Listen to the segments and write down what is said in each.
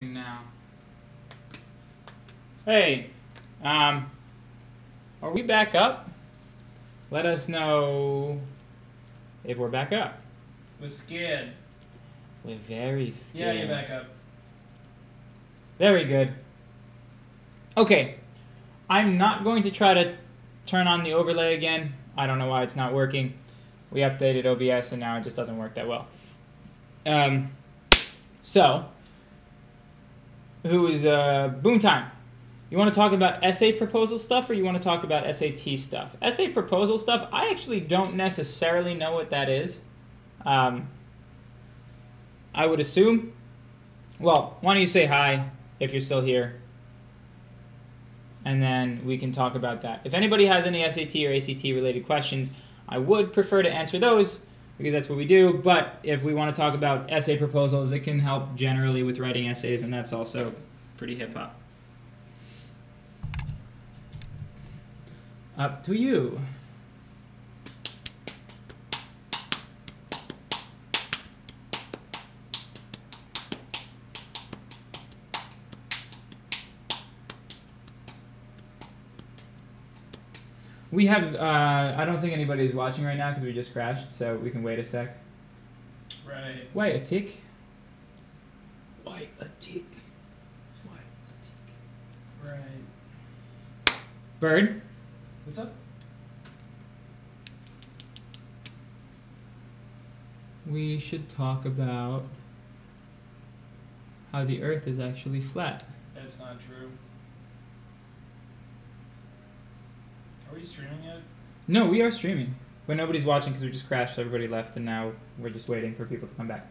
Now. Hey, are we back up? Let us know if we're back up. We're scared. We're very scared. Yeah, you're back up. Very good. Okay, I'm not going to try to turn on the overlay again. I don't know why it's not working. We updated OBS and now it just doesn't work that well. So, who is boom time? You want to talk about essay proposal stuff or you want to talk about SAT stuff? Essay proposal stuff, I actually don't necessarily know what that is. I would assume. Well, why don't you say hi if you're still here? And then we can talk about that. If anybody has any SAT or ACT related questions, I would prefer to answer those because that's what we do. But if we want to talk about essay proposals, it can help generally with writing essays, and that's also pretty hip hop. Up to you. We have, I don't think anybody's watching right now because we just crashed, so we can wait a sec. Right. Wait a tick. Wait a tick. Wait a tick. Right. Bird. What's up? We should talk about how the Earth is actually flat. That's not true. Are we streaming yet? No, we are streaming, but nobody's watching because we just crashed. Everybody left, and now we're just waiting for people to come back.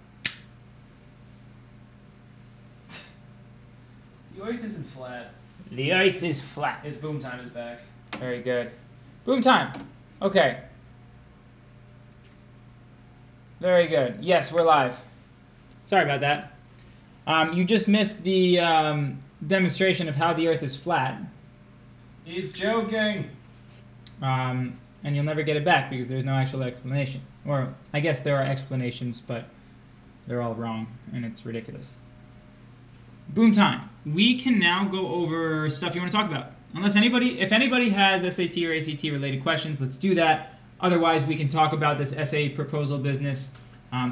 The Earth isn't flat. The Earth is flat. It's boom time is back. Very good. Boom time. Okay. Very good. Yes, we're live. Sorry about that. You just missed the demonstration of how the Earth is flat. He's joking. And you'll never get it back because there's no actual explanation. Or I guess there are explanations, but they're all wrong, and it's ridiculous. Boom time. We can now go over stuff you want to talk about. If anybody has SAT or ACT related questions, let's do that. Otherwise, we can talk about this essay proposal business.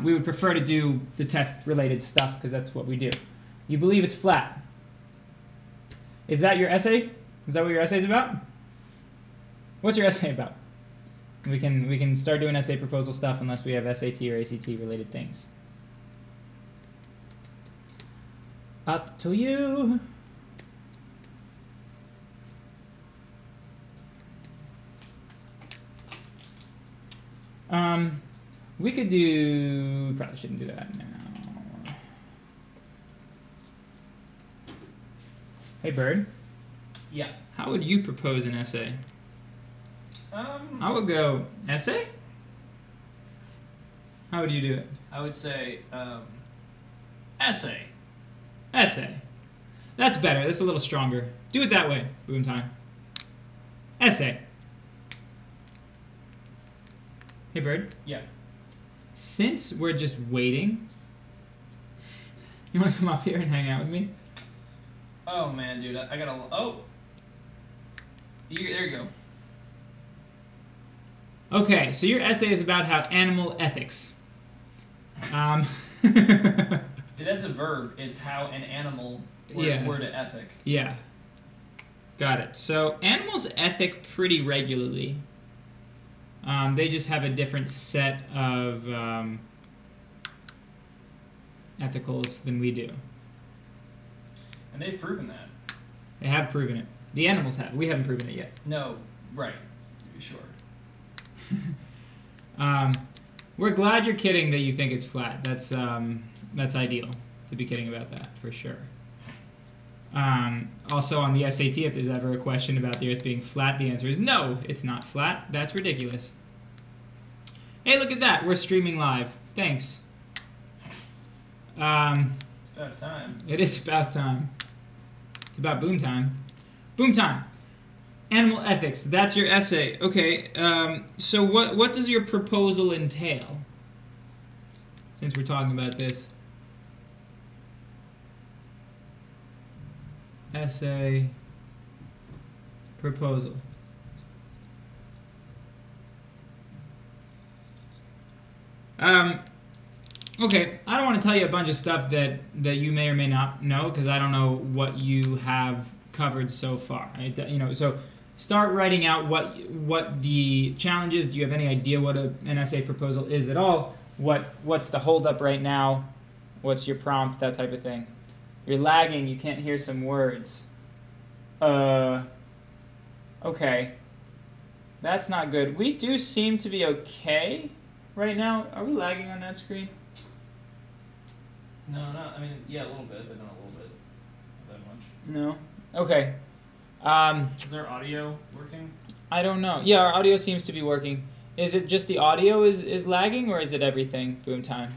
We would prefer to do the test related stuff because that's what we do. You believe it's flat. Is that your essay? Is that what your essay is about? What's your essay about? We can start doing essay proposal stuff unless we have SAT or ACT related things. Up to you. We could do, probably shouldn't do that now. Hey Bird. Yeah. How would you propose an essay? I would go essay? How would you do it? I would say essay. Essay. That's better. That's a little stronger. Do it that way. Boom time. Essay. Hey, Bird. Yeah. Since we're just waiting, you want to come up here and hang out with me? Oh man, dude, I gotta. Oh. There you go. Okay, so your essay is about how animal ethics. That's a verb. It's how an animal word to ethic. Yeah. Got it. So animals ethic pretty regularly. They just have a different set of ethicals than we do. And they've proven that. They have proven it. The animals have. We haven't proven it yet. No, right. Sure. We're glad you're kidding that you think it's flat. That's ideal to be kidding about that for sure. Also on the SAT, if there's ever a question about the Earth being flat, the answer is no, it's not flat. That's ridiculous. Hey, look at that. We're streaming live. Thanks. It's about time. It is about time. It's about boom time. Boom time. Animal ethics. That's your essay. Okay. So what does your proposal entail? Since we're talking about this. essay proposal. Okay, I don't want to tell you a bunch of stuff that you may or may not know because I don't know what you have covered so far. So start writing out what the challenge is. Do you have any idea what an essay proposal is at all? What's the holdup right now? What's your prompt? That type of thing. You're lagging. You can't hear some words. Okay. That's not good. We do seem to be okay right now. Are we lagging on that screen? No, not. I mean, yeah, a little bit, but not a little bit. Not that much. No. Okay. Is their audio working? I don't know. Yeah, our audio seems to be working. Is it just the audio is lagging, or is it everything? Boom time.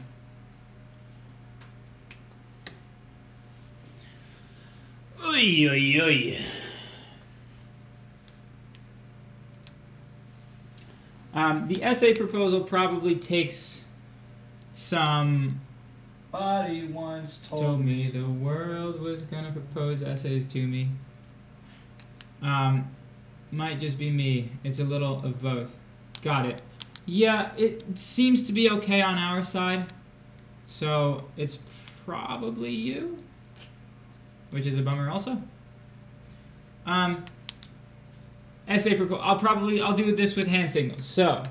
Oy, oy, oy. The essay proposal probably takes some... Somebody once told me the world was gonna propose essays to me. Might just be me. It's a little of both. Got it. Yeah, it seems to be okay on our side. So it's probably you, which is a bummer also. Essay proposal. I'll do this with hand signals. So.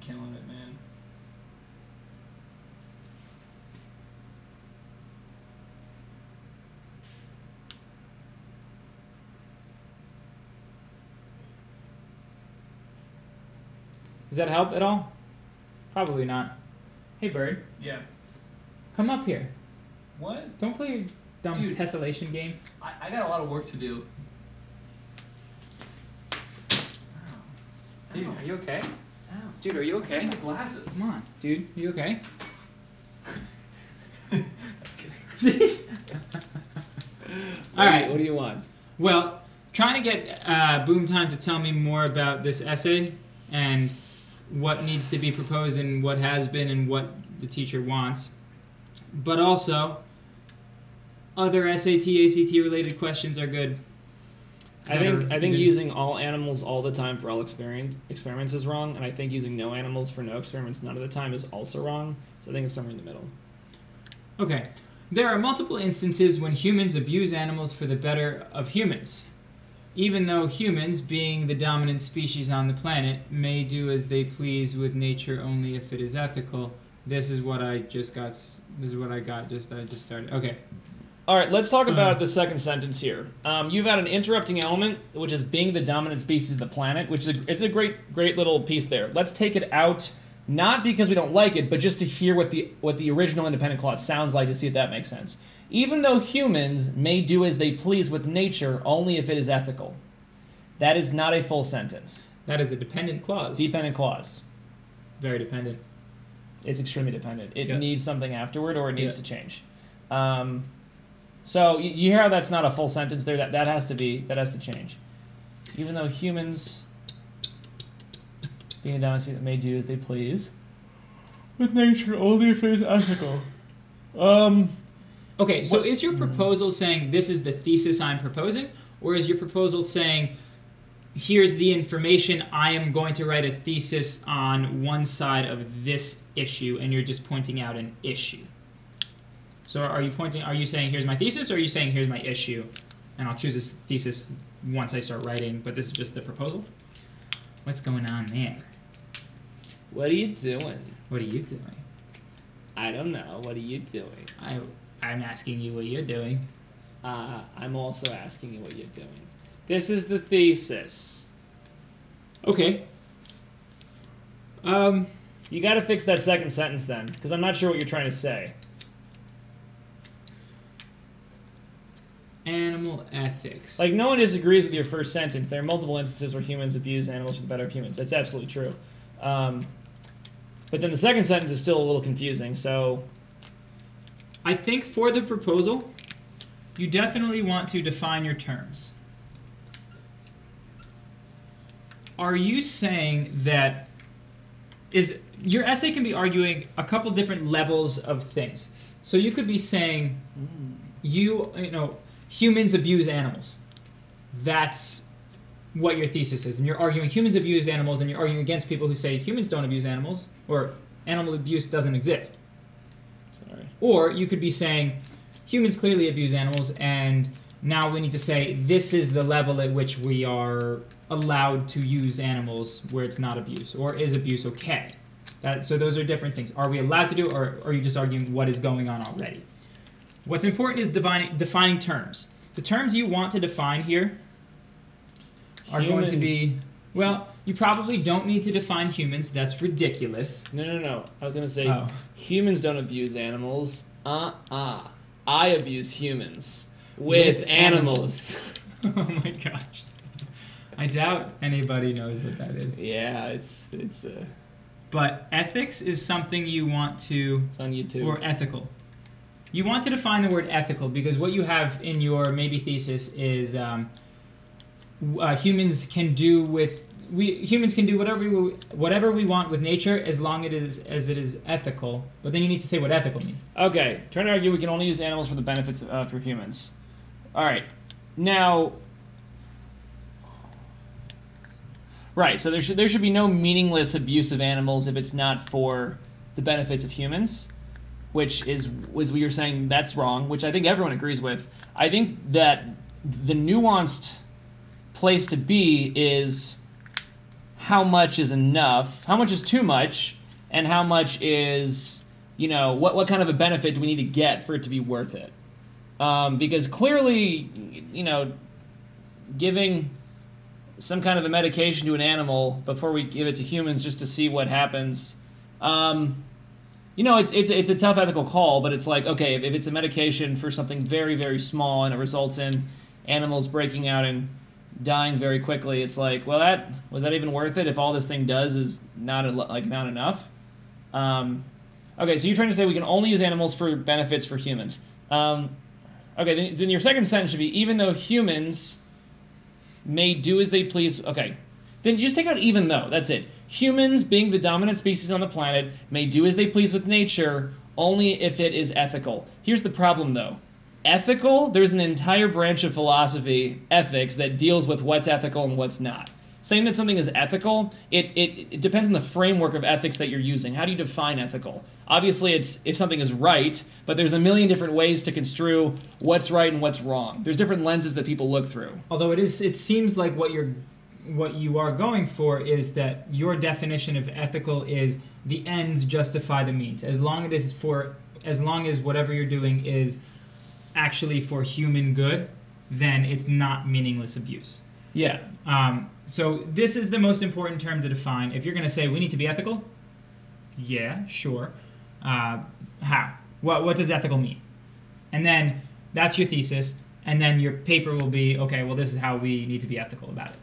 Killing it, man. Does that help at all? Probably not. Hey, bird. Yeah. Come up here. What? Don't play your dumb tessellation game. I got a lot of work to do. Dude, are you okay? Ow. Dude, are you okay? The glasses. Come on, dude. You okay? All right. What do you want? Well, trying to get Boom Time to tell me more about this essay and what needs to be proposed and what has been and what the teacher wants. But also, other SAT, ACT related questions are good. I think using all animals all the time for all experiments is wrong, and I think using no animals for no experiments none of the time is also wrong. So I think it's somewhere in the middle. Okay. There are multiple instances when humans abuse animals for the better of humans. Even though humans, being the dominant species on the planet, may do as they please with nature only if it is ethical. This is what I just got. This is what I got. I just started. Okay. All right, let's talk about the second sentence here. You've got an interrupting element, which is being the dominant species of the planet, which is it's a great little piece there. Let's take it out, not because we don't like it, but just to hear what the original independent clause sounds like to see if that makes sense. Even though humans may do as they please with nature only if it is ethical. That is not a full sentence. That is a dependent clause. Dependent clause. Very dependent. It's extremely dependent. It needs something afterward, or it needs to change. So you hear how that's not a full sentence there. That has to change. Even though humans, being a dominant species, may do as they please with nature only if it is ethical. Okay, so is your proposal saying this is the thesis I'm proposing, or is your proposal saying here's the information, I am going to write a thesis on one side of this issue, and you're just pointing out an issue? So are you saying here's my thesis, or are you saying here's my issue, and I'll choose this thesis once I start writing, but this is just the proposal? What's going on there? What are you doing? What are you doing? I don't know. What are you doing? I'm asking you what you're doing. I'm also asking you what you're doing. This is the thesis. Okay. You got to fix that second sentence then, because I'm not sure what you're trying to say. Animal ethics. Like, no one disagrees with your first sentence. There are multiple instances where humans abuse animals for the better of humans. That's absolutely true. But then the second sentence is still a little confusing, so... I think for the proposal, you definitely want to define your terms. Are you saying that is your essay can be arguing a couple different levels of things. So you could be saying, you know, humans abuse animals. That's what your thesis is, and you're arguing humans abuse animals, and you're arguing against people who say humans don't abuse animals, or animal abuse doesn't exist. Sorry. Or you could be saying humans clearly abuse animals, and now we need to say this is the level at which we are allowed to use animals where it's not abuse, or is abuse okay? So those are different things. Are we allowed to do, or are you just arguing what is going on already? What's important is defining terms. The terms you want to define here are going to be, well, you probably don't need to define humans. That's ridiculous. No. I was going to say humans don't abuse animals. I abuse humans with animals. Oh my gosh. I doubt anybody knows what that is. Yeah, it's But ethics is something you want to... It's on YouTube. Or ethical. You want to define the word ethical because what you have in your maybe thesis is humans can do whatever we want with nature as long as it is ethical. But then you need to say what ethical means. Okay, trying to argue we can only use animals for the benefits for humans. All right, now. Right, so there should be no meaningless abuse of animals if it's not for the benefits of humans, which is what you're saying that's wrong, which I think everyone agrees with. I think that the nuanced place to be is how much is enough, how much is too much, and how much is, you know, what kind of a benefit do we need to get for it to be worth it? Because clearly, you know, giving some kind of a medication to an animal before we give it to humans just to see what happens, you know, it's a tough ethical call, but it's like, okay, if it's a medication for something very, very small and it results in animals breaking out and dying very quickly, it's like, well, was that even worth it if all this thing does is not enough? Okay, so you're trying to say we can only use animals for benefits for humans. Okay, then your second sentence should be, even though humans may do as they please. Okay, then you just take out even though. That's it. Humans, being the dominant species on the planet, may do as they please with nature only if it is ethical. Here's the problem, though. Ethical, there's an entire branch of philosophy, ethics, that deals with what's ethical and what's not. Saying that something is ethical, it depends on the framework of ethics that you're using. How do you define ethical? Obviously, it's if something is right, but there's a million different ways to construe what's right and what's wrong. There's different lenses that people look through. Although it seems like what you are going for is that your definition of ethical is the ends justify the means. As long as whatever you're doing is actually for human good, then it's not meaningless abuse. Yeah. So this is the most important term to define. If you're going to say we need to be ethical, yeah, sure. How? What does ethical mean? And then that's your thesis, and then your paper will be, okay, well, this is how we need to be ethical about it.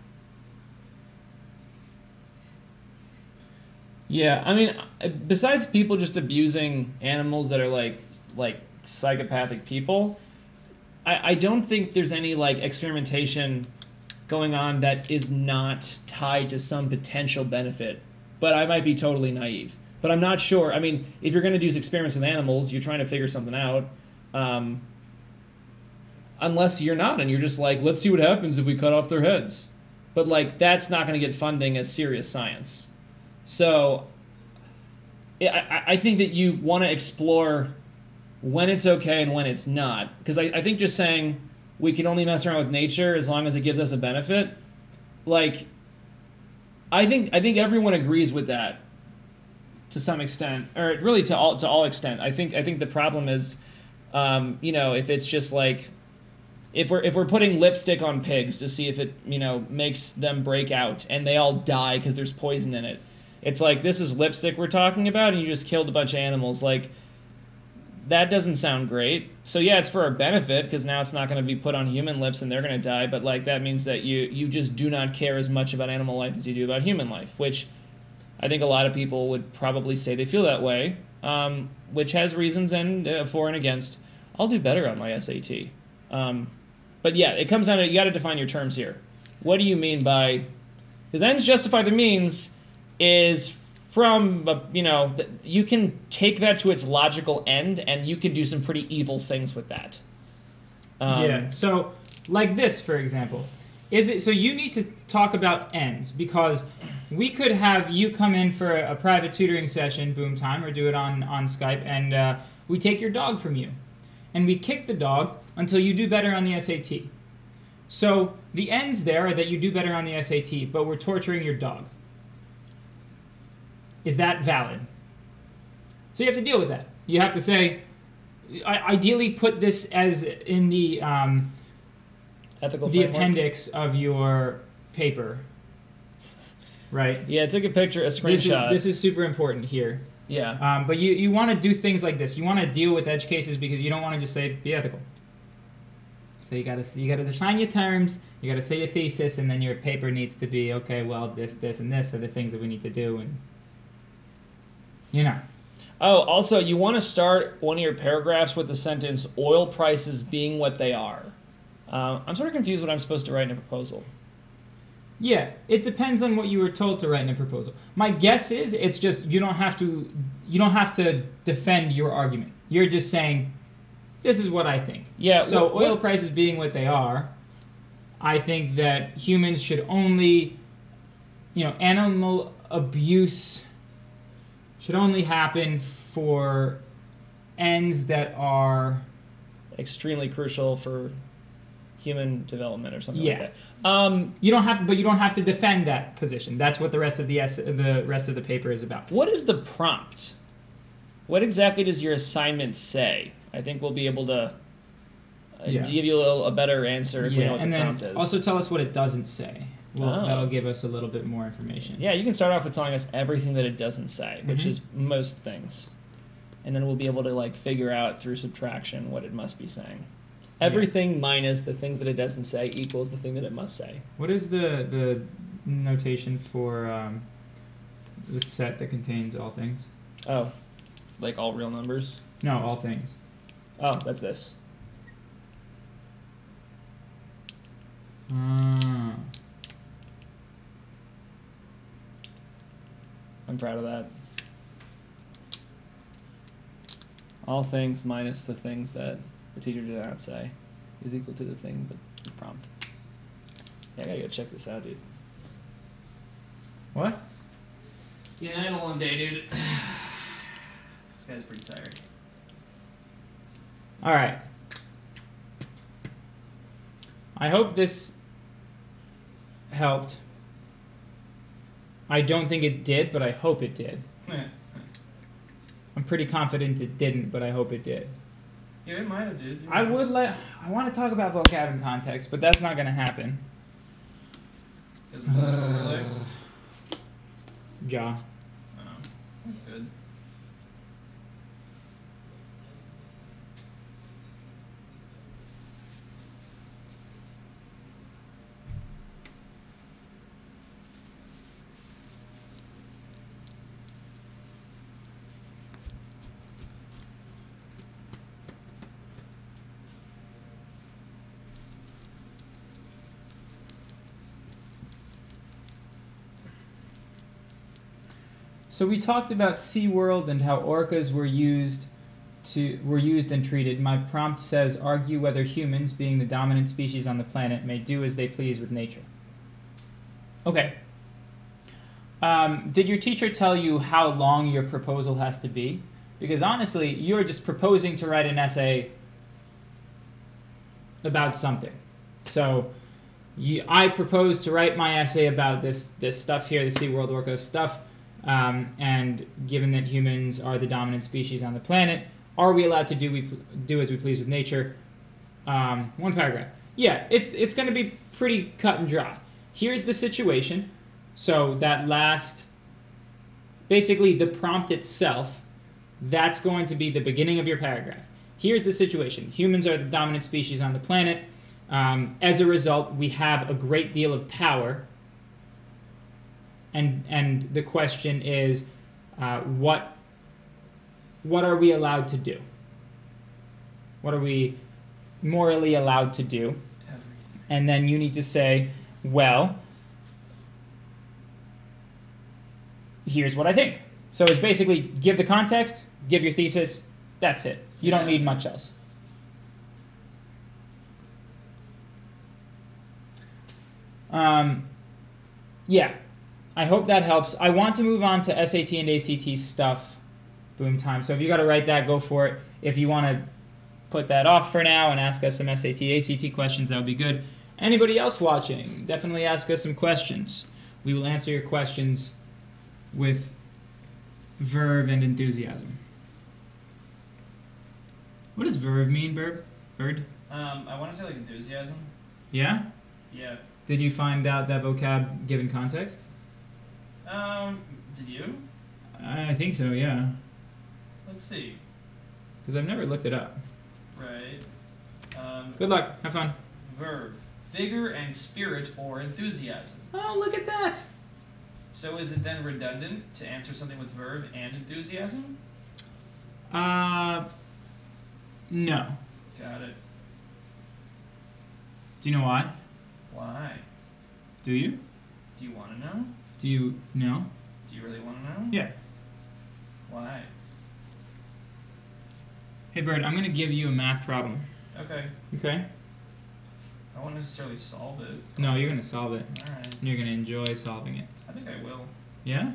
Yeah, I mean, besides people just abusing animals that are like psychopathic people, I don't think there's any like experimentation going on that is not tied to some potential benefit. But I might be totally naive. But I'm not sure. I mean, if you're going to do experiments with animals, you're trying to figure something out. Unless you're not, and you're just like, let's see what happens if we cut off their heads. But like, that's not going to get funding as serious science. So I think that you want to explore when it's okay and when it's not. Because I think just saying we can only mess around with nature as long as it gives us a benefit, like, I think everyone agrees with that to some extent, or really to all extent. I think the problem is, you know, if it's just like, if we're putting lipstick on pigs to see if it, you know, makes them break out and they all die because there's poison in it. It's like, this is lipstick we're talking about, and you just killed a bunch of animals. Like, that doesn't sound great. So yeah, it's for our benefit because now it's not going to be put on human lips and they're going to die. But like, that means that you just do not care as much about animal life as you do about human life, which I think a lot of people would probably say they feel that way, which has reasons and for and against. I'll do better on my SAT. But yeah, it comes down to, you got to define your terms here. What do you mean by, because ends justify the means is from, you can take that to its logical end, and you can do some pretty evil things with that. Yeah. So, like this, for example, is it so? You need to talk about ends because we could have you come in for a private tutoring session, boom time, or do it on Skype, and we take your dog from you, and we kick the dog until you do better on the SAT. So the ends there are that you do better on the SAT, but we're torturing your dog. Is that valid? So you have to deal with that. You have to say, ideally put this as in the ethical framework. Appendix of your paper, right? Yeah, take a picture, a screenshot. This is super important here. Yeah. But you want to do things like this. You want to deal with edge cases because you don't want to just say be ethical. So you gotta define your terms. You gotta say your thesis, and then your paper needs to be okay. Well, this, and this are the things that we need to do, and Oh, also, you want to start one of your paragraphs with the sentence, oil prices being what they are. I'm sort of confused what I'm supposed to write in a proposal. Yeah, it depends on what you were told to write in a proposal. My guess is it's just you don't have to defend your argument. You're just saying, this is what I think. Yeah. So oil prices being what they are, I think that humans should only, animal abuse should only happen for ends that are extremely crucial for human development or something like that. You don't have to defend that position. That's what the rest of the paper is about. What is the prompt? What exactly does your assignment say? I think we'll be able to give you a better answer if we know what the prompt is. Also tell us what it doesn't say. Well, that'll give us a little bit more information. Yeah, you can start off with telling us everything that it doesn't say, which is most things. And then we'll be able to figure out through subtraction what it must be saying. Everything minus the things that it doesn't say equals the thing that it must say. What is the notation for the set that contains all things? Oh, like all real numbers? No, all things. Oh, that's this. I'm proud of that. All things minus the things that the teacher did not say is equal to the thing that the prompt. Yeah, I gotta go check this out, dude. What? Yeah, I had a long day, dude. This guy's pretty tired. All right. I hope this helped. I don't think it did, but I hope it did. I'm pretty confident it didn't, but I hope it did. Yeah, it might have, dude. I want to talk about vocab in context, but that's not going to happen. Really? Ja. Oh, that's good. So we talked about SeaWorld and how orcas were used and treated. My prompt says, argue whether humans, being the dominant species on the planet, may do as they please with nature. Okay. Did your teacher tell you how long your proposal has to be? Because honestly, you're just proposing to write an essay about something. So I propose to write my essay about this stuff here, the SeaWorld orca stuff. And given that humans are the dominant species on the planet, are we allowed to do as we please with nature? One paragraph. Yeah, it's going to be pretty cut and dry. Here's the situation. So that last, basically the prompt itself, that's going to be the beginning of your paragraph. Here's the situation. Humans are the dominant species on the planet. As a result, we have a great deal of power. And the question is, what are we allowed to do? What are we morally allowed to do? Everything. And then you need to say, well, here's what I think. So it's basically give the context, give your thesis, that's it. You don't need much else. Yeah, I hope that helps. I want to move on to SAT and ACT stuff, boom time. So if you got to write that, go for it. If you want to put that off for now and ask us some SAT, ACT questions, that would be good. Anybody else watching, definitely ask us some questions. We will answer your questions with verve and enthusiasm. What does verve mean, Bird? I want to say like enthusiasm. Yeah? Yeah. Did you find out that vocab given context? Did you? I think so, yeah. Let's see. Because I've never looked it up. Right. Good luck. Have fun. Verve. Vigor and spirit or enthusiasm. Oh, look at that. So is it then redundant to answer something with verve and enthusiasm? No. Got it. Do you know why? Why? Do you? Do you want to know? Do you know? Do you really want to know? Yeah. Why? Hey, Bird, I'm going to give you a math problem. Okay. Okay? I won't necessarily solve it. No, you're going to solve it. Alright. And you're going to enjoy solving it. I think I will. Yeah?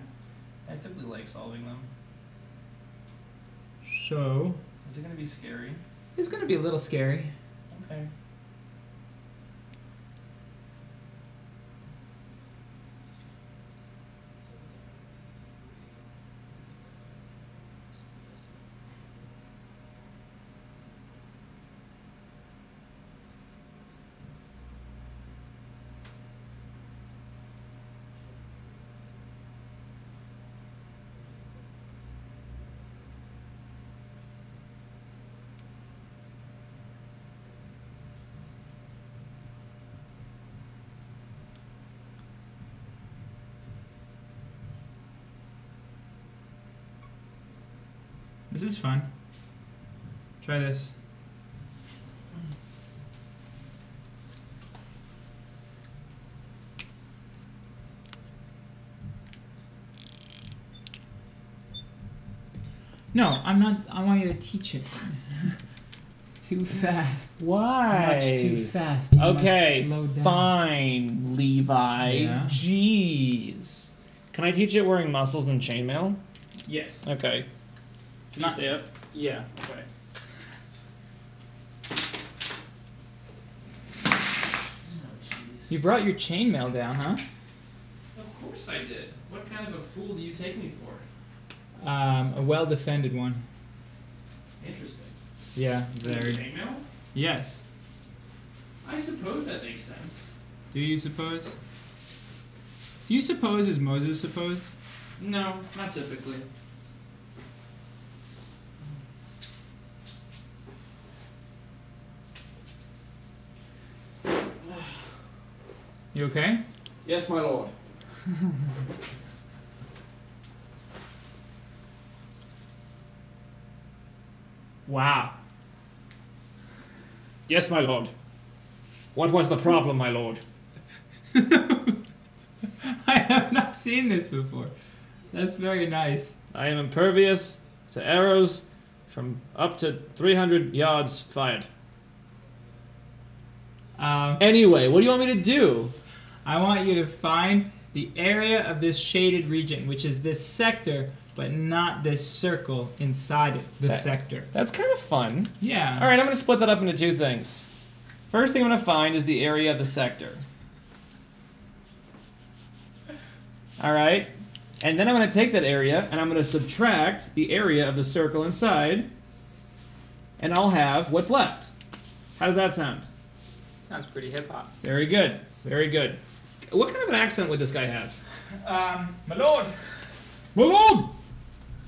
I typically like solving them. So, Is it going to be scary? it's going to be a little scary. Okay. This is fun. Try this. No, I'm not. I want you to teach it. Too fast. Why? Much too fast. You Okay, must slow down. fine, Levi. Yeah. Jeez. Can I teach it wearing muscles and chainmail? Yes. Okay. Can you Not- stay up? Yeah. Okay. Oh, jeez. You brought your chainmail down, huh? Of course I did. What kind of a fool do you take me for? A well-defended one. Interesting. Yeah, very. Chainmail? Yes. I suppose that makes sense. Do you suppose? Do you suppose as Moses supposed? No, not typically. You okay? Yes, my lord. Wow. Yes, my lord. What was the problem, my lord? I have not seen this before. That's very nice. I am impervious to arrows from up to 300 yards fired. Anyway, what do you want me to do? I want you to find the area of this shaded region, which is this sector, but not this circle inside it, the sector. That's kind of fun. Yeah. All right, I'm going to split that up into two things. First thing I'm going to find is the area of the sector. All right. And then I'm going to take that area and I'm going to subtract the area of the circle inside. And I'll have what's left. How does that sound? Sounds pretty hip-hop. Very good. Very good. What kind of an accent would this guy have? My lord. My lord!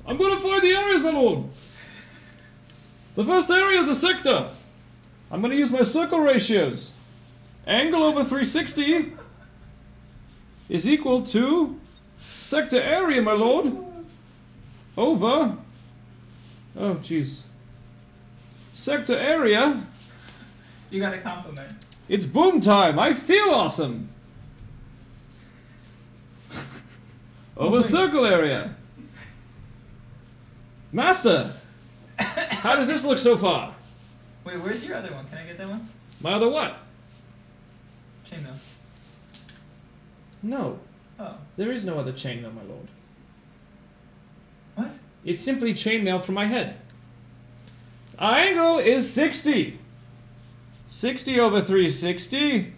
I'm going to find the areas, my lord. The first area is a sector. I'm going to use my circle ratios. Angle over 360 is equal to sector area, my lord, over, oh jeez, sector area, You got a compliment. it's boom time, I feel awesome. over circle area. Master, how does this look so far? Wait, where's your other one? Can I get that one? My other what? Chainmail. No, Oh. there is no other chainmail, my lord. What? It's simply chainmail from my head. Our angle is 60. 60 over 360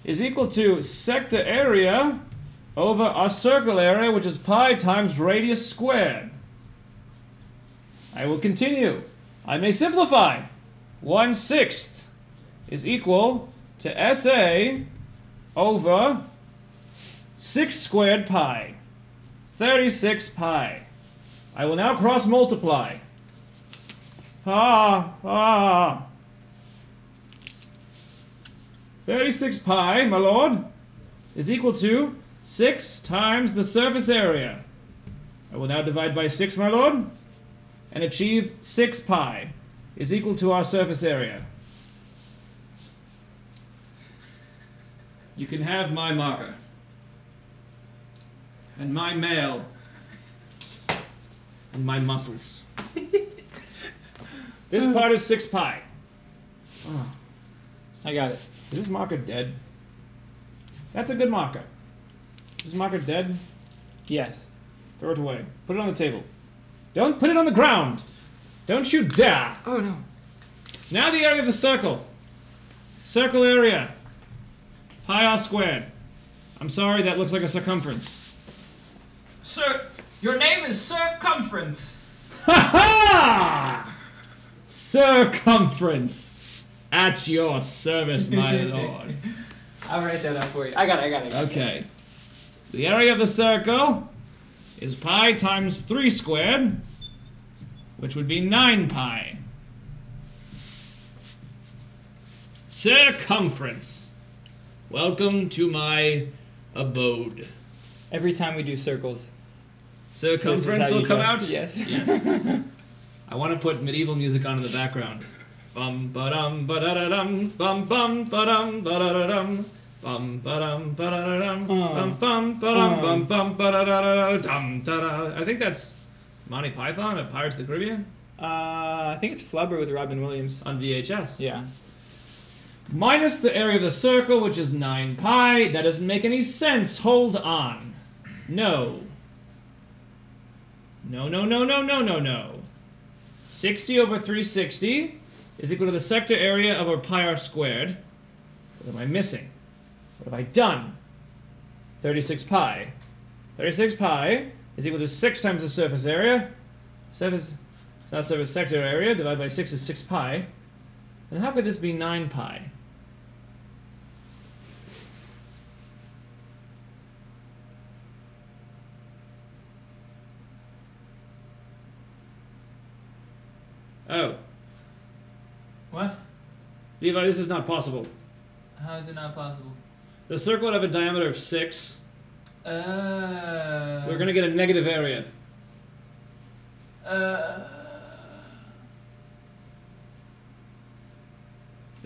is equal to sector area over our circle area, which is pi times radius squared. I will continue. I may simplify. 1/6 is equal to SA over 6 squared pi. 36 pi. I will now cross multiply. 36 pi, my lord, is equal to 6 times the surface area. I will now divide by 6, my lord, and achieve 6 pi is equal to our surface area. You can have my marker and my mail and my muscles. This part is 6 pi. Oh, I got it. is this marker dead? That's a good marker. Is this marker dead? Yes. Throw it away. Put it on the table. Don't put it on the ground. Don't you dare. Oh no. Now the area of the circle. Circle area. Pi r squared. I'm sorry, that looks like a circumference. Sir, your name is Circumference. Ha ha! Circumference. At your service, my lord. I'll write that out for you. I got it. Okay. The area of the circle is pi times 3 squared, which would be 9 pi. Circumference. Welcome to my abode. Every time we do circles, Circumference this is how will you come do it. out? Yes. Yes. I want to put medieval music on in the background. Bum ba-dum ba-da-da-dum, bum bum ba-dum ba-da-da-dum, bum ba-dum ba-da-da-dum, bum bum ba-dum bum bum ba-da-da-da-dum da-da. I think that's Monty Python at Pirates of the Caribbean I think it's Flubber with Robin Williams. on VHS. Yeah. Minus the area of the circle, which is 9 pi. That doesn't make any sense. Hold on. No. No. 60 over 360 is equal to the sector area over pi r squared. What am I missing? What have I done? 36 pi. 36 pi is equal to 6 times the surface area. It's not surface sector area. Divided by 6 is 6 pi. And how could this be 9 pi? Oh. What? Levi, this is not possible. How is it not possible? The circle would have a diameter of 6. We're going to get a negative area. The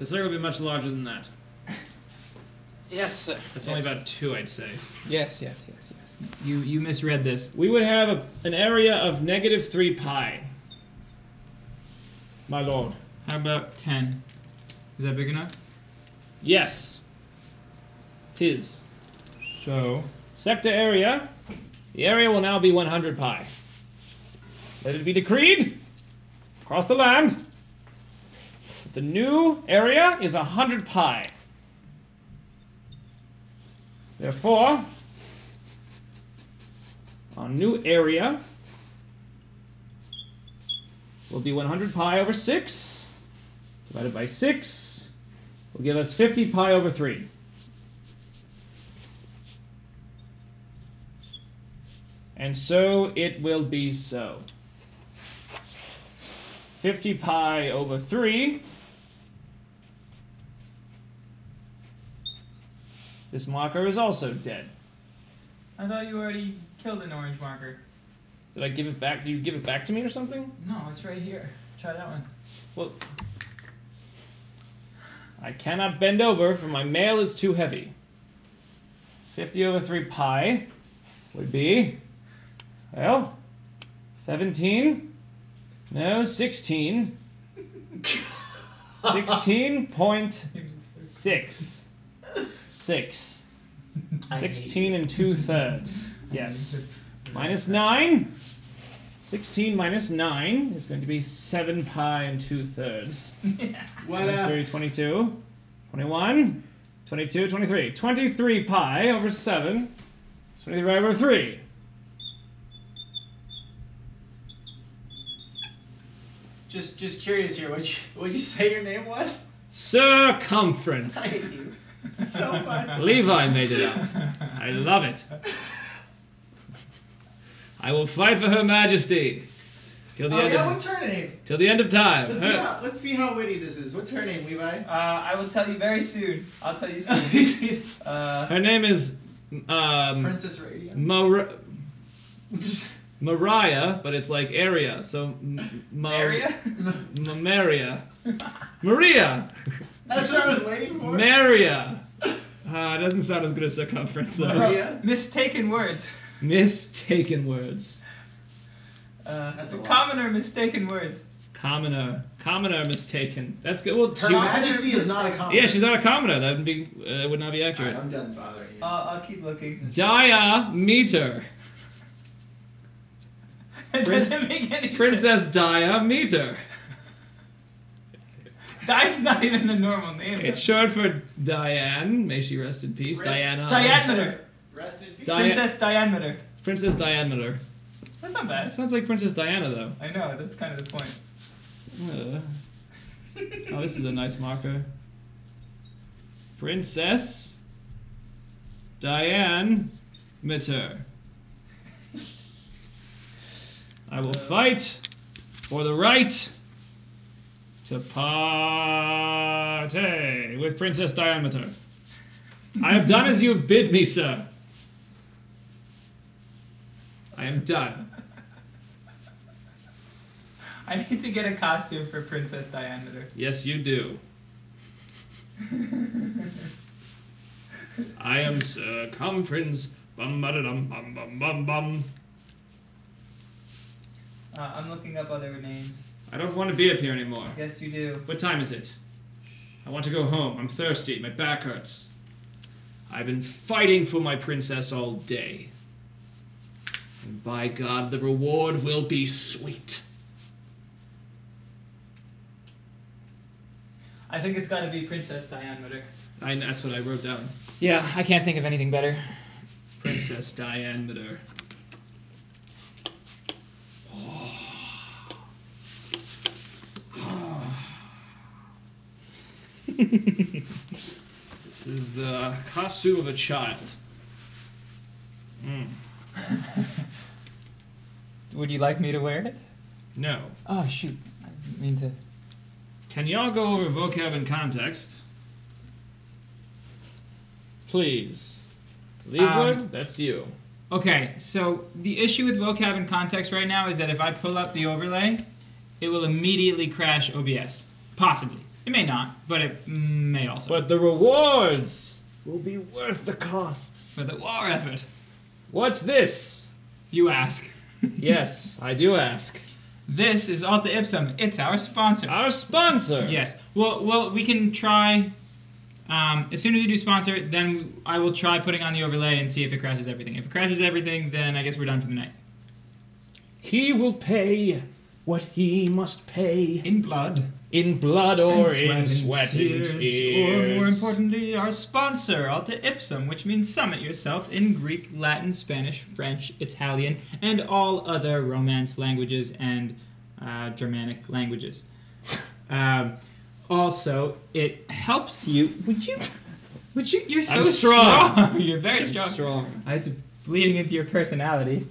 circle would be much larger than that. Yes, sir. That's only about 2, I'd say. Yes. You misread this. We would have an area of negative 3 pi. My lord. How about 10? Is that big enough? Yes. 'Tis. So, Sector area. The area will now be 100 pi. Let it be decreed across the land that the new area is 100 pi. Therefore, our new area will be 100 pi over 6 divided by 6 will give us 50 pi over 3. And so it will be so. 50 pi over 3. This marker is also dead. I thought you already killed an orange marker. Did I give it back? Did you give it back to me or something? No, it's right here. Try that one. Well, I cannot bend over, for my mail is too heavy. 50 over 3 pi would be, well, 17. No, 16. 16.6. 16 and 2/3. Yes. Minus 9. 16 minus 9 is going to be 7 pi and 2/3. What? 23, 22, 21, 22, 23. 23 pi over 7. 23 pi over 3. Just curious here. What'd you say your name was? Circumference. I hate you so much. Levi made it up. I love it. I will fight for Her Majesty till the end. What's her name? Till the end of time. Let's see how witty this is. What's her name, Levi? I will tell you very soon. I'll tell you soon. Her name is Princess Radio. Mariah, but it's like area. So Area? Maria. Maria. That's what I was waiting for. Maria. It doesn't sound as good as circumference though. Maria. Mistaken words. Mistaken words. That's a lot. Commoner mistaken words. Commoner mistaken. That's good. Well, Her Majesty is not a commoner. yeah, she's not a commoner. That would not be Alright, accurate. I'm done bothering you. I'll keep looking. Diameter. It doesn't make any Princess Diameter. sense. Diane's not even a normal name. It's short for Diane. May she rest in peace. Diana. Diameter. Rest in peace. Princess Diameter. Princess Diameter. That's not That bad. sounds like Princess Diana though. I know, that's kind of the point. Oh, this is a nice marker. Princess Diane Mitter. I will fight for the right to party with Princess Diane Mitter. I have done as you have bid me, sir. I am done. I need to get a costume for Princess Diameter. Yes, you do. I am circumference. Bum ba dum bum bum bum bum. I'm looking up other names. I don't want to be up here anymore. Yes, you do. What time is it? I want to go home. I'm thirsty. My back hurts. I've been fighting for my princess all day. And by God, the reward will be sweet. I think it's got to be Princess Diameter. That's what I wrote down. Yeah, I can't think of anything better. Princess Diameter. This is the costume of a child. Would you like me to wear it? No. Oh shoot! I didn't mean to. Can y'all go over vocab and context? Please. Leafwood, that's you. Okay, so the issue with vocab and context right now is that if I pull up the overlay, it will immediately crash OBS. Possibly. It may not, but it may also. But the rewards will be worth the costs. For the war effort, What's this? you ask. Yes, I do ask. This is Alta Ipsum. It's our sponsor. Our sponsor. Yes. Well, we can try. As soon as you do sponsor, then I will try putting on the overlay and see if it crashes everything. If it crashes everything, then I guess we're done for the night. He will pay what he must pay. In blood. In blood or And in sweat and tears. Or more importantly, our sponsor, Alta Ipsum, which means summit yourself in Greek, Latin, Spanish, French, Italian, and all other Romance languages and Germanic languages. Also, it helps you. Would you? You're so I'm strong. You're very I'm strong. It's bleeding into your personality.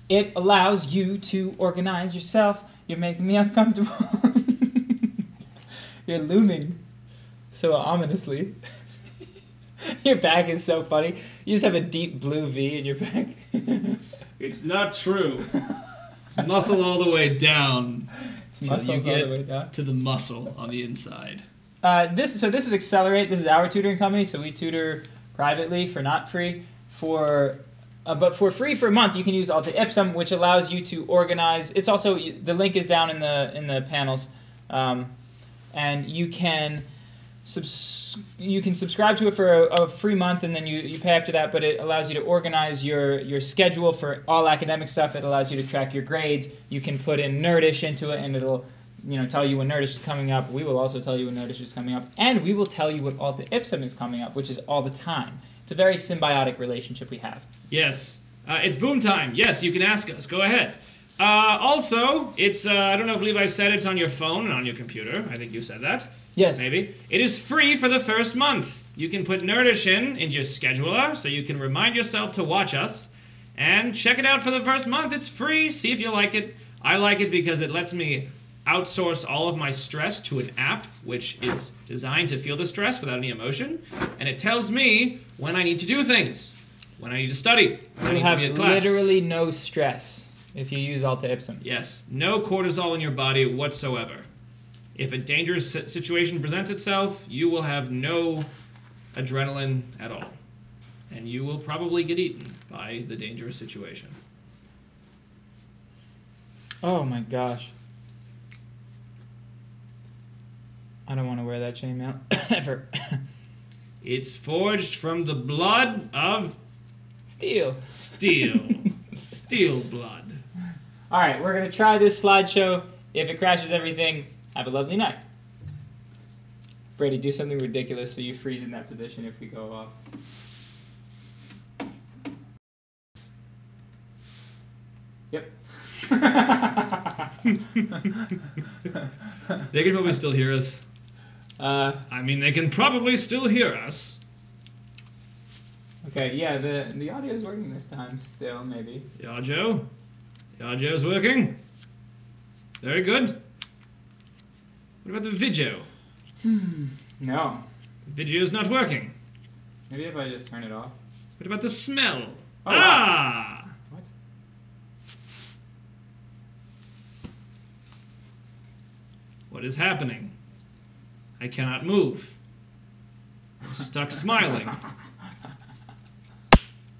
It allows you to organize yourself. You're making me uncomfortable. You're looming so ominously. Your back is so funny. You just have a deep blue V in your back. It's not true. It's muscle all the way down. It's till muscles you all get the way down. to the muscle on the inside. This is Accelerate. This is our tutoring company, so we tutor privately for not free. But for free for a month, you can use Alta Ipsum, which allows you to organize. It's also, the link is down in the panels, and you can subscribe to it for a free month, and then you pay after that. But it allows you to organize your schedule for all academic stuff. It allows you to track your grades. You can put in Nerdish into it, and it'll tell you when Nerdish is coming up. We will also tell you when Nerdish is coming up, and we will tell you when Alta Ipsum is coming up, which is all the time. It's a very symbiotic relationship we have. Yes. It's boom time. Yes, you can ask us. Go ahead. Also, it's, I don't know if Levi said it's on your phone and on your computer. I think you said that. Yes. Maybe. It is free for the first month. You can put Nerdish into your scheduler so you can remind yourself to watch us. And check it out for the first month. It's free. See if you like it. I like it because it lets me outsource all of my stress to an app which is designed to feel the stress without any emotion, and it tells me when I need to do things, when I need to study, when I need to be at class. Literally no stress if you use Alta Ipsum. Yes, no cortisol in your body whatsoever. If a dangerous situation presents itself, you will have no adrenaline at all, and you will probably get eaten by the dangerous situation. Oh my gosh. I don't want to wear that chainmail ever. It's forged from the blood of Steel. Steel blood. All right, we're going to try this slideshow. If it crashes everything, have a lovely night. Brady, do something ridiculous so you freeze in that position if we go off. Yep. They can probably still hear us. I mean, they can probably still hear us. Okay, yeah, the audio is working this time still, maybe. The audio's working. Very good. What about the video? No. The video's not working. Maybe if I just turn it off. What about the smell? Oh, ah! What? What is happening? I cannot move. I'm stuck smiling.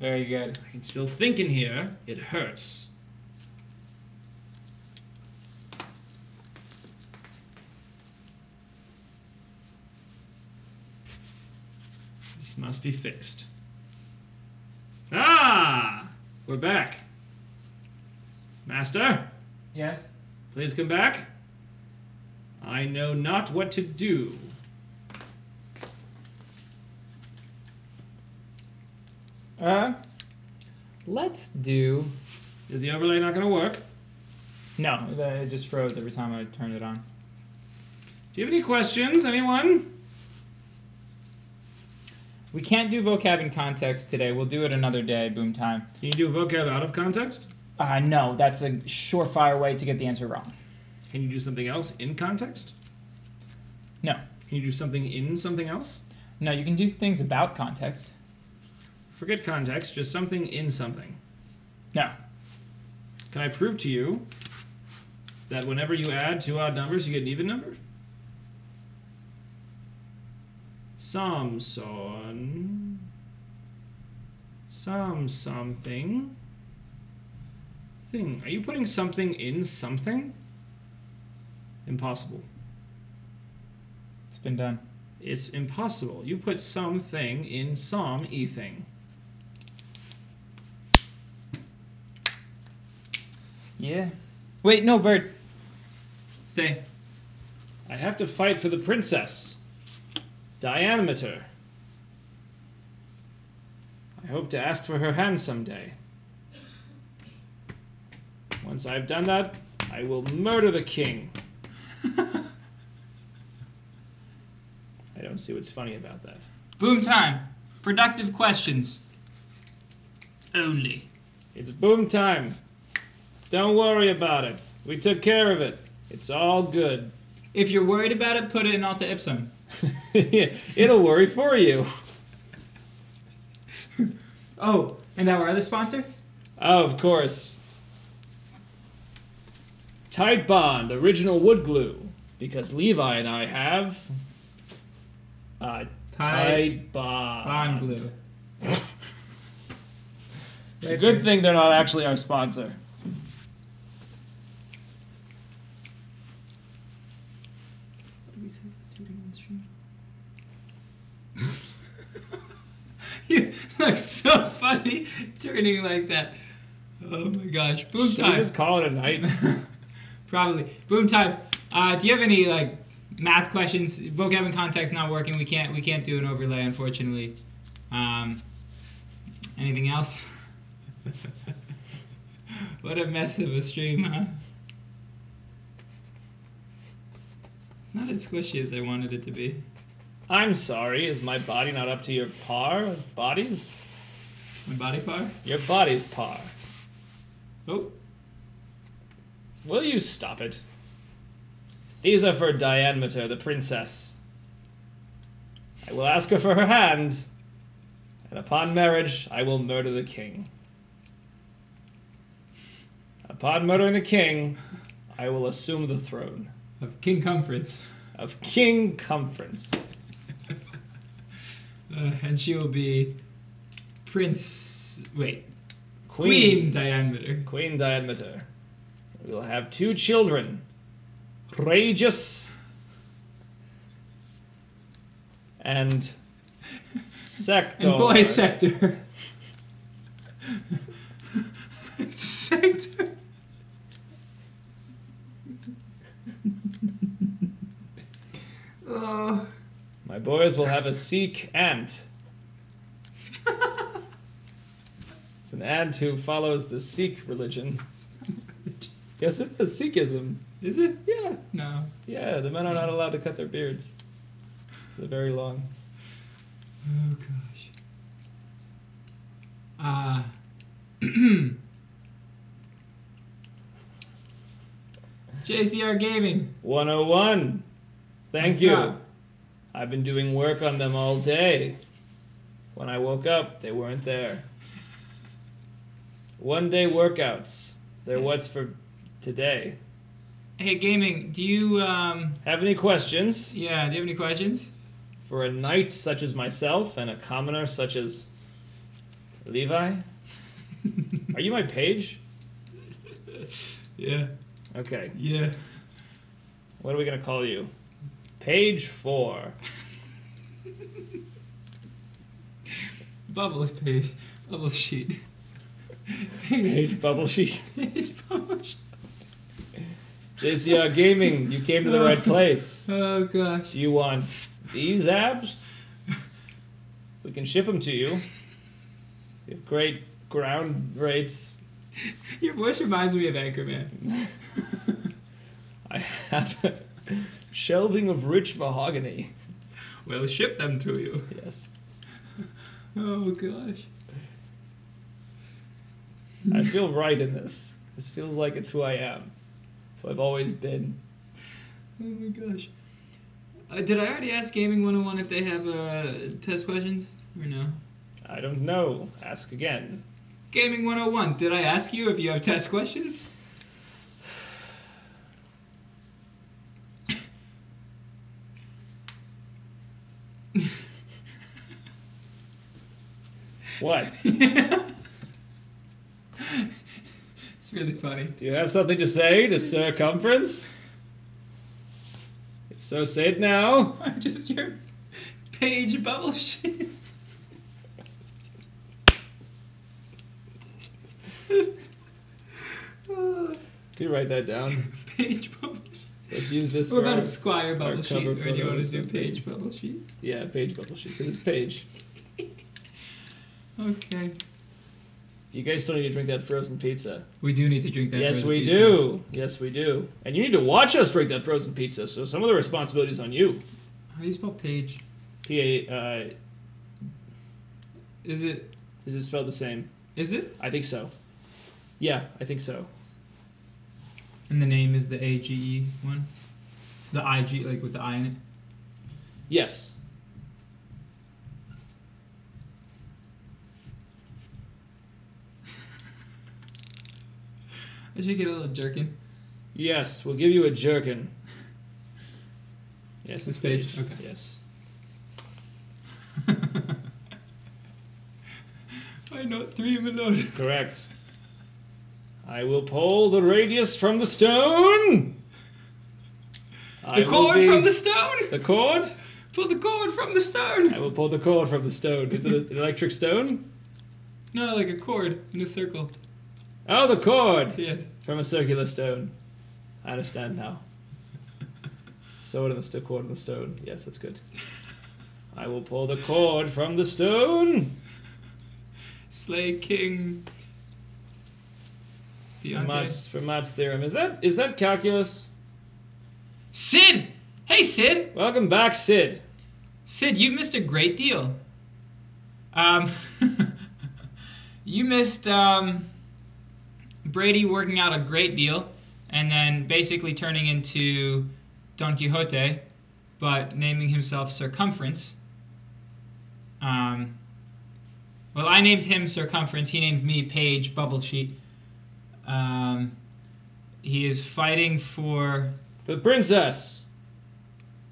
Very good. I can still think in here. It hurts. This must be fixed. Ah! We're back. Master, Yes? please come back. I know not what to do. Let's do... Is the overlay not going to work? No, it just froze every time I turned it on. Do you have any questions, anyone? We can't do vocab in context today. We'll do it another day, boom time. Can you do vocab out of context? No, that's a surefire way to get the answer wrong. Can you do something else in context? No. Can you do something in something else? No, you can do things about context. Forget context, just something in something. No. Can I prove to you that whenever you add two odd numbers, you get an even number? Something. Thing. Are you putting something in something? Impossible. It's been done. It's impossible. You put something in some thing. Yeah. Wait, no, Bird. Stay. I have to fight for the princess. Diameter. I hope to ask for her hand someday. Once I've done that, I will murder the king. I don't see what's funny about that. Boom time. Productive questions. Only. It's boom time. Don't worry about it. We took care of it. It's all good. If you're worried about it, put it in Alta Ipsum. It'll worry for you. Oh, and our other sponsor? Oh, of course. Tight Bond Original Wood Glue. Because Levi and I have... Tight Bond. Bond glue. It's a good thing they're not actually our sponsor. What did we say about tooting on stream? You look so funny turning like that. Oh my gosh. Boom Should time. we just call it a night? Probably. Boom time. Do you have any like math questions? Vocab and context not working. We can't do an overlay, unfortunately. Anything else? What a mess of a stream, huh? It's not as squishy as I wanted it to be. I'm sorry, is my body not up to your par of bodies? My body part? Your body's par. Oh. Will you stop it? These are for Diameter, the princess. I will ask her for her hand, and upon marriage, I will murder the king. Upon murdering the king, I will assume the throne. Of King Comforts. Of King Conference. And she will be Queen Diameter. Queen Diameter. We will have 2 children. Regis and Sector. And boy Sector. Sector. Oh. My boys will have a Sikh ant. It's an ant who follows the Sikh religion. Yes, it is Sikhism. Is it? Yeah. No. Yeah, the men are not allowed to cut their beards. They're very long. Oh gosh. JCR Gaming. 101. Thank What's you. up? I've been doing work on them all day. When I woke up, they weren't there. 1-day workouts. They're what's for today. Hey, Gaming, do you, Have any questions? yeah, do you have any questions? For a knight such as myself and a commoner such as Levi? Are you my page? Yeah. Okay. Yeah. What are we going to call you? Page 4. Bubble page. Bubble sheet. Page bubble sheet. Page bubble sheet. JCR Gaming, you came to the right place. Oh gosh. Do you want these abs? We can ship them to you. We have great ground rates. Your voice reminds me of Anchorman. I have a shelving of rich mahogany. We'll ship them to you. Yes. Oh gosh. I feel right in this. This feels like it's who I am. It's who I've always been. Oh my gosh. Did I already ask Gaming 101 if they have test questions or no? I don't know. Ask again. Gaming 101, did I ask you if you have test questions? What? It's really funny. Do you have something to say to circumference? If so, say it now. I'm just your page bubble sheet. Can you write that down? Page bubble sheet. Let's use this. What for about a our- square bubble our sheet? cover Or do you photo want or to do something. page bubble sheet? Yeah, page bubble sheet, because it's page. Okay. You guys still need to drink that frozen pizza. We do need to drink that. Yes, frozen we pizza. do. Yes, we do. And you need to watch us drink that frozen pizza, so some of the responsibility is on you. How do you spell page? P-A, Is it? is it spelled the same? Is it? I think so. Yeah, I think so. And the name is the A-G-E one? The I-G, like with the I in it? Yes. I should get a little jerkin. Yes, we'll give you a jerkin. Yes, This it's page? page. Okay. Yes. I not 3, my lord. Correct. I will pull the radius from the stone. The cord from the stone? The cord? Pull the cord from the stone. I will pull the cord from the stone. Is it an electric stone? No, like a cord in a circle. Oh, the cord! Yes. From a circular stone. I understand now. Sword and the cord and the stone. Yes, that's good. I will pull the cord from the stone. Slay King. Fermat's theorem. Is that calculus? Sid! Hey, Sid! Welcome back, Sid. Sid, you missed a great deal. You missed Brady working out a great deal and then basically turning into Don Quixote, but naming himself Circumference. Well, I named him Circumference. He named me Paige Bubble Sheet. He is fighting for the princess.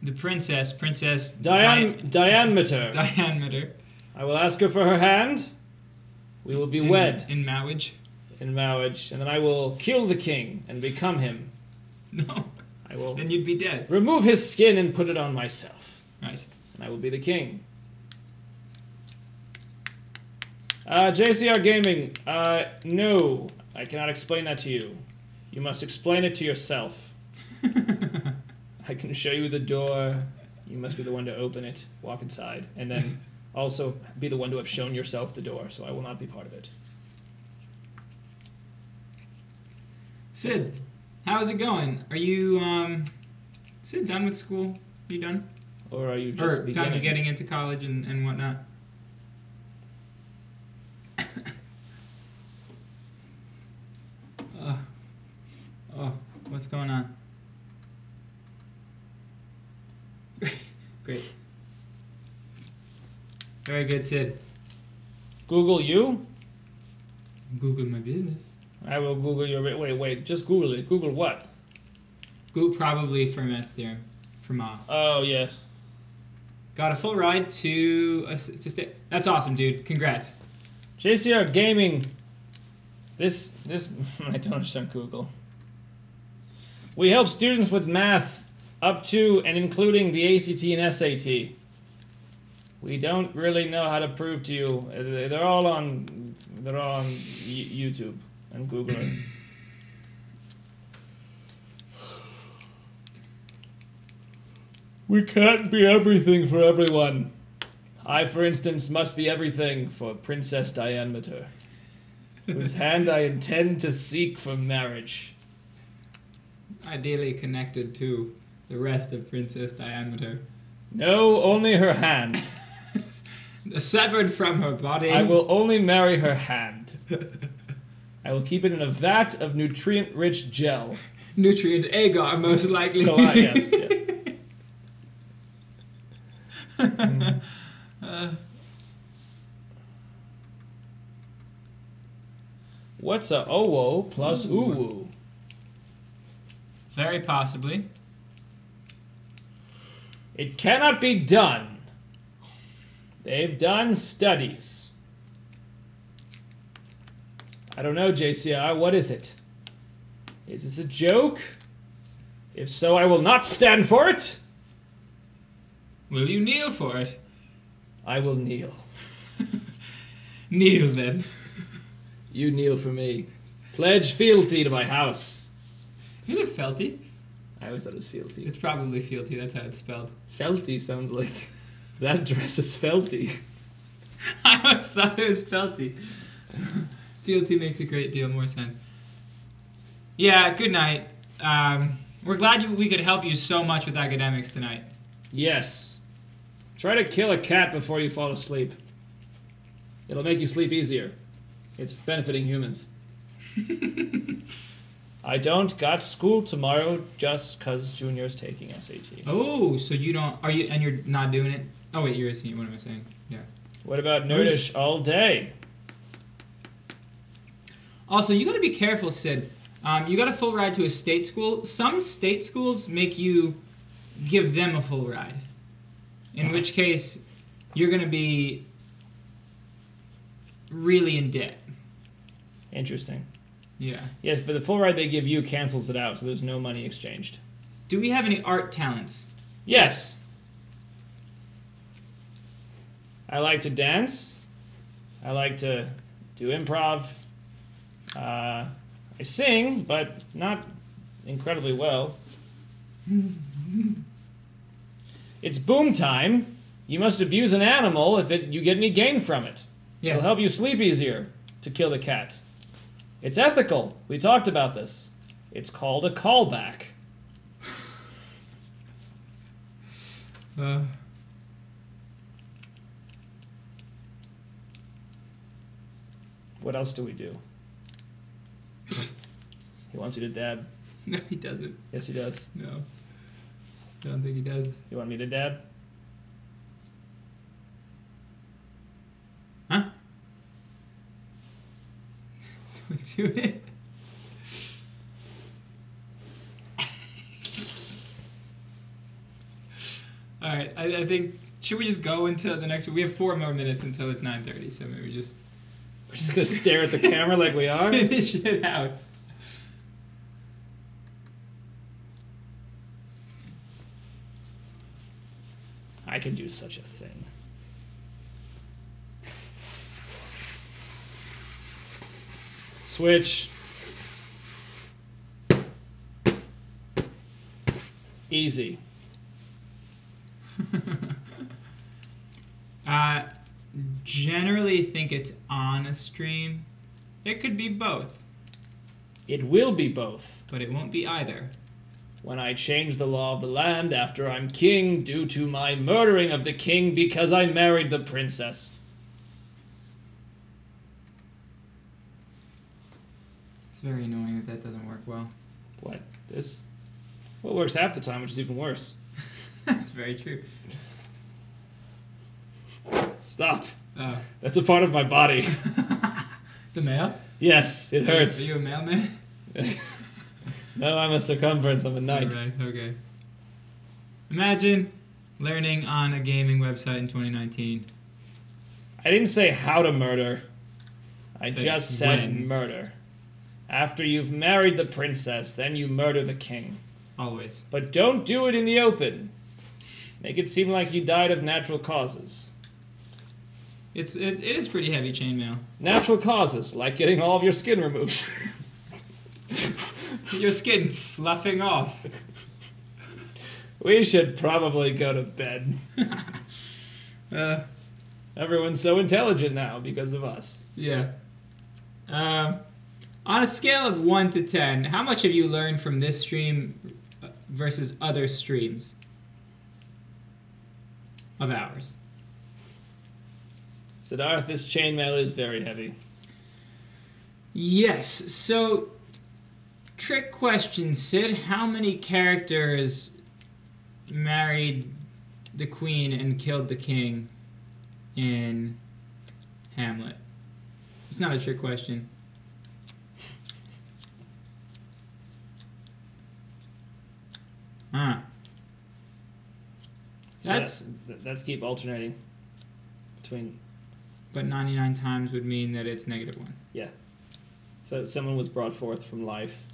The princess, Diameter. Diameter. I will ask her for her hand. We will be wed. In marriage. In marriage. And then I will kill the king and become him. No. I will. Then you'd be dead. Remove his skin and put it on myself. Right. And I will be the king. JCR Gaming. No. I cannot explain that to you. You must explain it to yourself. I can show you the door. You must be the one to open it, walk inside, and then also be the one to have shown yourself the door, so I will not be part of it. Sid, how is it going? Are you, Sid, done with school? Are you done? Or are you just beginning? Done getting into college and whatnot? What's going on? Great. Very good, Sid. Google you? Google my business. I will Google your... Wait. Just Google it. Google what? Google probably Fermat's theorem. Fermat. Oh, yeah. Got a full ride to stay. That's awesome, dude. Congrats. JCR Gaming. This... I don't understand Google. We help students with math up to and including the ACT and SAT. We don't really know how to prove to you. They're all on YouTube and Google it. We can't be everything for everyone. I, for instance, must be everything for Princess Diameter, whose hand I intend to seek for marriage. Ideally connected to the rest of Princess Diameter. No, only her hand. Severed from her body. I will only marry her hand. I will keep it in a vat of nutrient-rich gel. Nutrient agar, most likely. Yes. What's a owo plus uwu? Very possibly. It cannot be done. They've done studies. I don't know, JCR. What is it? Is this a joke? If so, I will not stand for it. Will you kneel for it? I will kneel. Kneel, then. You kneel for me. Pledge fealty to my house. Isn't it felty? I always thought it was fealty. It's probably fealty. That's how it's spelled. Felty sounds like that dress is felty. I always thought it was felty. Fealty makes a great deal more sense. Yeah, good night. We're glad we could help you so much with academics tonight. Yes. Try to kill a cat before you fall asleep. It'll make you sleep easier. It's benefiting humans. I don't got school tomorrow just 'cause Junior's taking SAT. Oh, so you don't... Are you... And you're not doing it? Oh, wait, you're a senior. What am I saying? Yeah. What about Nerdish all day? Also, you got to be careful, Sid. You got a full ride to a state school. Some state schools make you give them a full ride. In which case, you're going to be really in debt. Interesting. Yeah. Yes, but the full ride they give you cancels it out, so there's no money exchanged. Do we have any art talents? Yes. I like to dance. I like to do improv. I sing, but not incredibly well. It's boom time. You must abuse an animal if you get any gain from it. Yes. It'll help you sleep easier to kill the cat. It's ethical. We talked about this. It's called a callback. What else do we do? He wants you to dab. No, he doesn't. Yes, he does. No. I don't think he does. You want me to dab? Huh? Don't do it. All right, I think, should we just go into the next one? We have 4 more minutes until it's 9:30, so maybe just We're just going to stare at the camera like we are? finish it out. I can do such a thing. Switch. Easy. Generally think it's on a stream. It could be both, It will be both. but it won't be either. When I change the law of the land after I'm king due to my murdering of the king because I married the princess. It's very annoying that doesn't work well. What? This? Well, it works half the time, which is even worse. That's very true. Stop. Oh. That's a part of my body. The mail? Yes, it hurts. Are you a mailman? No, I'm a circumference. I'm a knight. Right, okay. Imagine learning on a gaming website in 2019. I didn't say how to murder. I Say just said when. murder. After you've married the princess, then you murder the king. Always. But don't do it in the open. Make it seem like you died of natural causes. It is pretty heavy chainmail. Natural causes, like getting all of your skin removed. Your skin sloughing off. We should probably go to bed. Everyone's so intelligent now because of us. Yeah. On a scale of 1 to 10, how much have you learned from this stream versus other streams of ours? Siddharth, this chainmail is very heavy. Yes. So, trick question, Sid. How many characters married the queen and killed the king in Hamlet? It's not a trick question. So that's keep alternating between. But 99 times would mean that it's -1. Yeah. So someone was brought forth from life.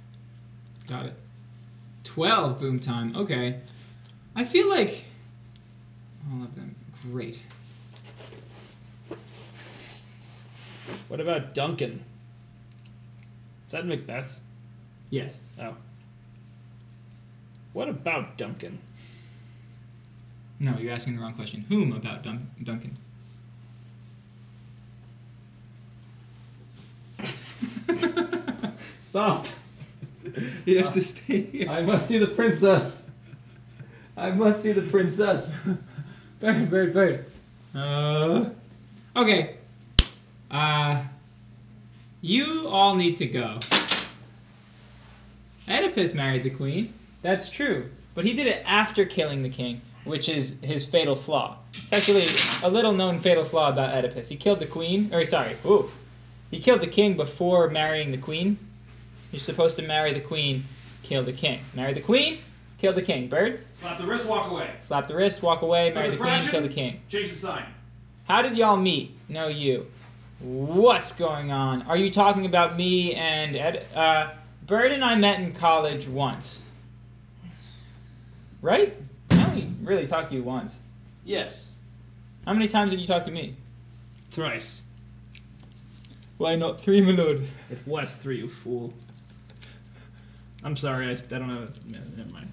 Got it. 12 boom time. Okay. I feel like all of them. Great. What about Duncan? Is that Macbeth? Yes. Oh. What about Duncan? No, you're asking the wrong question. Whom about Duncan? Stop! You have to stay here. I must see the princess. I must see the princess. Bird. Okay. You all need to go. Oedipus married the queen. That's true. But he did it after killing the king, which is his fatal flaw. It's actually a little known fatal flaw about Oedipus. He killed the queen, he killed the king before marrying the queen. You're supposed to marry the queen, kill the king. Marry the queen, kill the king. Bird? Slap the wrist, walk away. Slap the wrist, walk away, marry the queen, fraction, kill the king. Change the sign. How did y'all meet? No, you. What's going on? Are you talking about me and Ed? Bird and I met in college once. Right? I only really talked to you once. Yes. How many times did you talk to me? Thrice. Why not 3, my lord? It was 3, you fool. I'm sorry, I don't know. Never mind.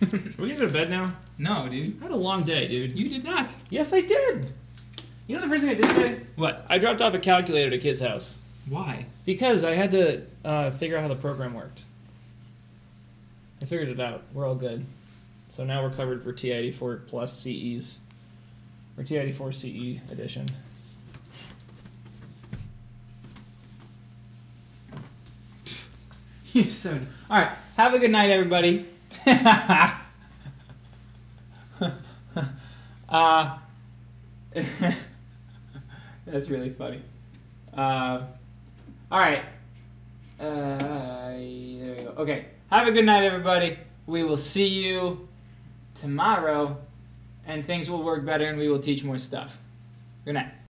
Are we gonna go to bed now? No, dude. I had a long day, dude. You did not. Yes, I did. You know the first thing I did today? What? I dropped off a calculator at a kid's house. Why? Because I had to figure out how the program worked. I figured it out. We're all good. So now we're covered for TI-84 plus CEs. Or TI-84 CE edition. You're so... Alright, have a good night, everybody. That's really funny. Alright. There we go. Okay, have a good night, everybody. We will see you tomorrow, and things will work better, and we will teach more stuff. Good night.